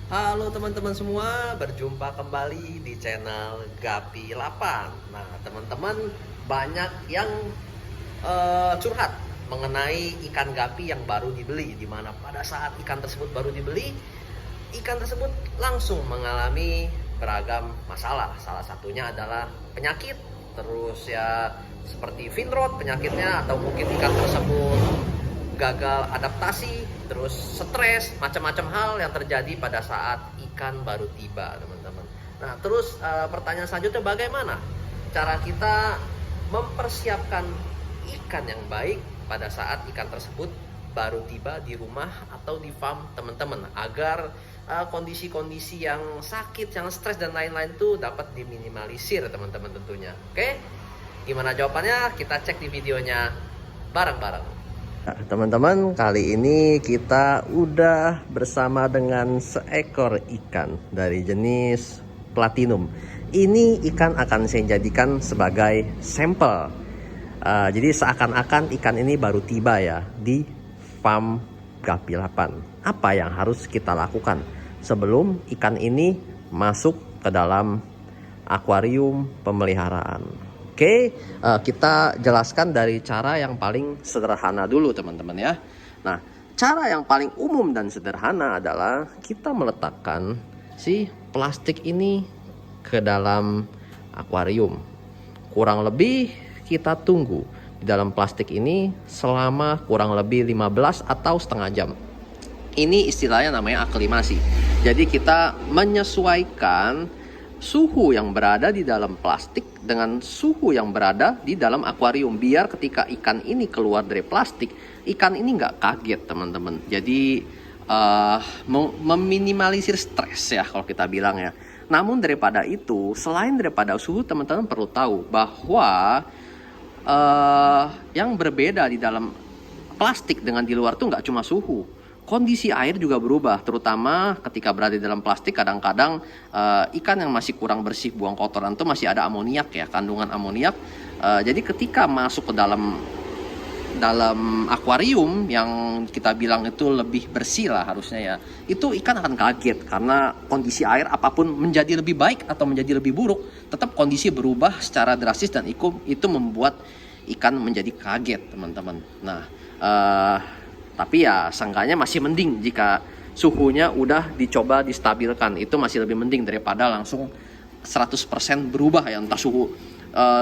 Halo teman-teman semua, berjumpa kembali di channel Gapi 8. Nah, teman-teman banyak yang curhat mengenai ikan gapi yang baru dibeli, di mana pada saat ikan tersebut baru dibeli, ikan tersebut langsung mengalami beragam masalah. Salah satunya adalah penyakit, terus ya seperti fin rot penyakitnya, atau mungkin ikan tersebut gagal adaptasi, terus stres, macam-macam hal yang terjadi pada saat ikan baru tiba, teman-teman. Nah, terus pertanyaan selanjutnya, bagaimana cara kita mempersiapkan ikan yang baik pada saat ikan tersebut baru tiba di rumah atau di farm teman-teman, agar kondisi-kondisi yang sakit, yang stres dan lain-lain itu dapat diminimalisir, teman-teman tentunya. Oke, gimana jawabannya? Kita cek di videonya bareng-bareng. Nah, teman-teman, kali ini kita udah bersama dengan seekor ikan dari jenis platinum. Ini ikan akan saya jadikan sebagai sampel. Jadi seakan-akan ikan ini baru tiba ya di farm Gapi 8. Apa yang harus kita lakukan sebelum ikan ini masuk ke dalam akuarium pemeliharaan? Oke, kita jelaskan dari cara yang paling sederhana dulu, teman-teman ya. Nah, cara yang paling umum dan sederhana adalah kita meletakkan si plastik ini ke dalam akuarium. Kurang lebih kita tunggu di dalam plastik ini selama kurang lebih 15 atau setengah jam. Ini istilahnya namanya aklimasi. Jadi kita menyesuaikan suhu yang berada di dalam plastik dengan suhu yang berada di dalam akuarium, biar ketika ikan ini keluar dari plastik, ikan ini nggak kaget, teman-teman. Jadi meminimalisir stres ya kalau kita bilang ya. Namun daripada itu, selain daripada suhu, teman-teman perlu tahu bahwa yang berbeda di dalam plastik dengan di luar tuh nggak cuma suhu. Kondisi air juga berubah, terutama ketika berada di dalam plastik. Kadang-kadang ikan yang masih kurang bersih, buang kotoran itu masih ada amoniak ya, kandungan amoniak. Jadi ketika masuk ke dalam akuarium yang kita bilang itu lebih bersih lah harusnya ya, itu ikan akan kaget karena kondisi air apapun menjadi lebih baik atau menjadi lebih buruk, tetap kondisi berubah secara drastis dan itu membuat ikan menjadi kaget, teman-teman. Nah, tapi ya sangkanya masih mending jika suhunya udah dicoba distabilkan. Itu masih lebih mending daripada langsung 100% berubah ya. Entah suhu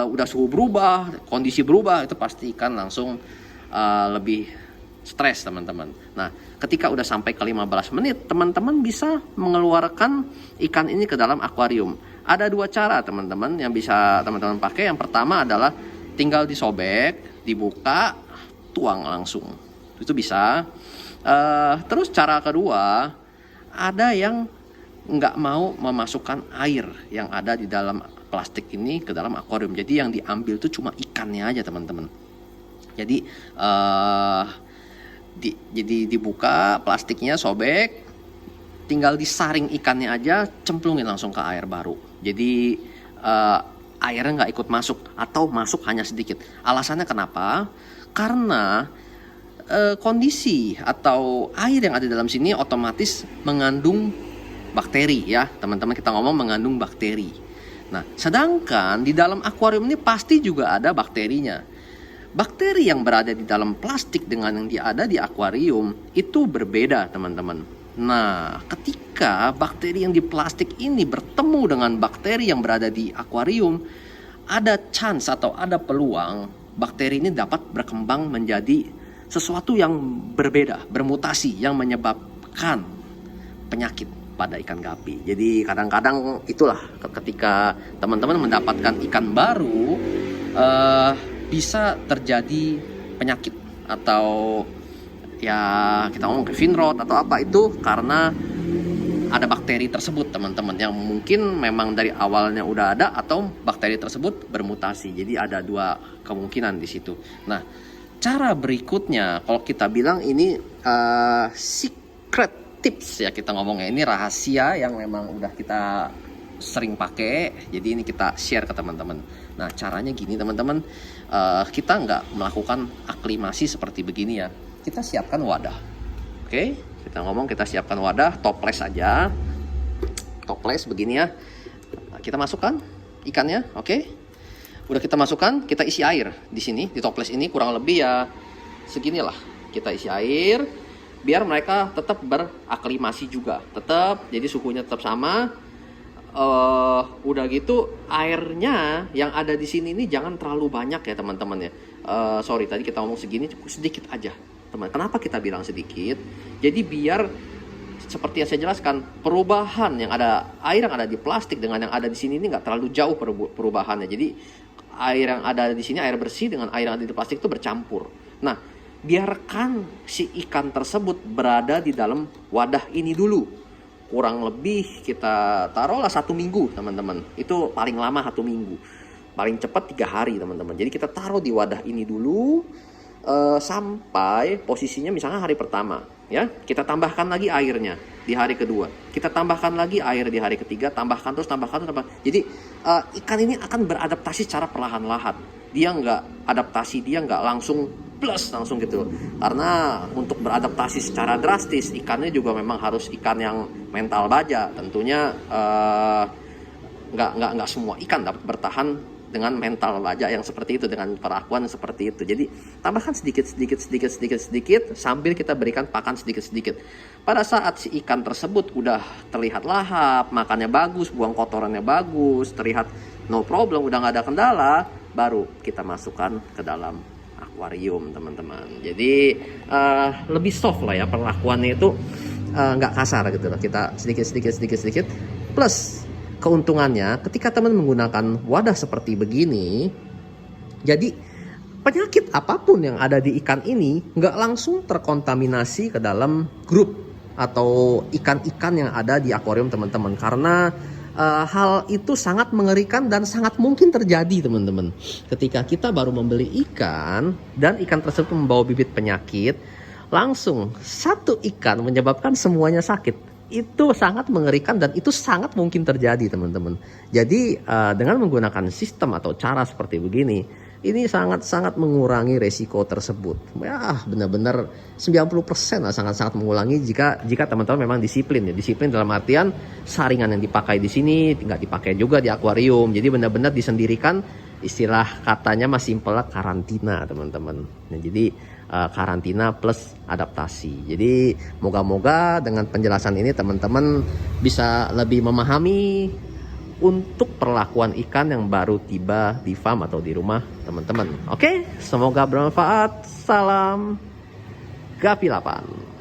udah suhu berubah, kondisi berubah, itu pasti ikan langsung lebih stres, teman-teman. Nah, ketika udah sampai ke 15 menit, teman-teman bisa mengeluarkan ikan ini ke dalam akuarium. Ada dua cara, teman-teman, yang bisa teman-teman pakai. Yang pertama adalah tinggal disobek, dibuka, tuang langsung. Itu bisa. Terus cara kedua, ada yang nggak mau memasukkan air yang ada di dalam plastik ini ke dalam akuarium. Jadi yang diambil itu cuma ikannya aja, teman-teman. Jadi jadi dibuka plastiknya, sobek, tinggal disaring ikannya aja, cemplungin langsung ke air baru. Jadi airnya nggak ikut masuk atau masuk hanya sedikit. Alasannya kenapa? Karena kondisi atau air yang ada dalam sini otomatis mengandung bakteri ya, teman-teman. Kita ngomong mengandung bakteri. Nah, sedangkan di dalam akuarium ini pasti juga ada bakterinya. Bakteri yang berada di dalam plastik dengan yang ada di akuarium itu berbeda, teman-teman. Nah, ketika bakteri yang di plastik ini bertemu dengan bakteri yang berada di akuarium, ada chance atau ada peluang bakteri ini dapat berkembang menjadi sesuatu yang berbeda, bermutasi, yang menyebabkan penyakit pada ikan gapi. Jadi kadang-kadang itulah ketika teman-teman mendapatkan ikan baru, bisa terjadi penyakit atau ya kita ngomong fin rot atau apa, itu karena ada bakteri tersebut, teman-teman, yang mungkin memang dari awalnya udah ada atau bakteri tersebut bermutasi. Jadi ada dua kemungkinan di situ. Nah, cara berikutnya, kalau kita bilang ini secret tips ya, kita ngomongnya ini rahasia yang memang udah kita sering pakai. Jadi ini kita share ke teman-teman. Nah, caranya gini, teman-teman. Kita nggak melakukan aklimasi seperti begini ya. Kita siapkan wadah. Oke, kita siapkan wadah, toples aja. toples begini ya. Nah, kita masukkan ikannya, oke. Udah kita masukkan, kita isi air di sini, di toples ini kurang lebih ya seginilah. Kita isi air biar mereka tetap beraklimasi juga, tetap jadi suhunya tetap sama. Udah gitu airnya yang ada di sini ini jangan terlalu banyak ya teman-teman ya. Sorry tadi kita ngomong segini, sedikit aja teman. Kenapa kita bilang sedikit? Jadi biar seperti yang saya jelaskan, perubahan yang ada, air yang ada di plastik dengan yang ada di sini ini nggak terlalu jauh perubahannya. Jadi air yang ada di sini, air bersih dengan air yang ada di plastik itu bercampur. Nah, biarkan si ikan tersebut berada di dalam wadah ini dulu. Kurang lebih kita taruhlah 1 minggu teman-teman. Itu paling lama 1 minggu. Paling cepat 3 hari teman-teman. Jadi kita taruh di wadah ini dulu sampai posisinya misalnya hari pertama. Ya, kita tambahkan lagi airnya di hari kedua. Kita tambahkan lagi air di hari ketiga. Tambahkan terus. Jadi ikan ini akan beradaptasi secara perlahan-lahan. Dia nggak adaptasi, dia nggak langsung plus langsung gitu. Karena untuk beradaptasi secara drastis, ikannya juga memang harus ikan yang mental baja. Tentunya nggak semua ikan dapat bertahan dengan mental baja yang seperti itu, dengan perlakuan seperti itu. Jadi tambahkan sedikit sambil kita berikan pakan sedikit. Pada saat si ikan tersebut udah terlihat lahap, makannya bagus, buang kotorannya bagus, terlihat no problem, udah nggak ada kendala, baru kita masukkan ke dalam akuarium teman-teman. Jadi lebih soft lah ya perlakuannya itu, nggak kasar gitu loh. Kita sedikit. Plus keuntungannya ketika teman menggunakan wadah seperti begini, jadi penyakit apapun yang ada di ikan ini nggak langsung terkontaminasi ke dalam grup atau ikan-ikan yang ada di akuarium teman-teman. Karena hal itu sangat mengerikan dan sangat mungkin terjadi teman-teman. Ketika kita baru membeli ikan dan ikan tersebut membawa bibit penyakit, langsung satu ikan menyebabkan semuanya sakit. Itu sangat mengerikan dan itu sangat mungkin terjadi teman-teman. Jadi dengan menggunakan sistem atau cara seperti begini, ini sangat-sangat mengurangi resiko tersebut. Ya benar-benar 90% lah, sangat-sangat mengurangi jika teman-teman memang disiplin ya. Disiplin dalam artian saringan yang dipakai di sini nggak dipakai juga di akuarium. Jadi benar-benar disendirikan, istilah katanya masih simpel karantina teman-teman. Nah, jadi karantina plus adaptasi. Jadi moga-moga dengan penjelasan ini teman-teman bisa lebih memahami untuk perlakuan ikan yang baru tiba di farm atau di rumah teman-teman. Oke, semoga bermanfaat. Salam Gapi 8.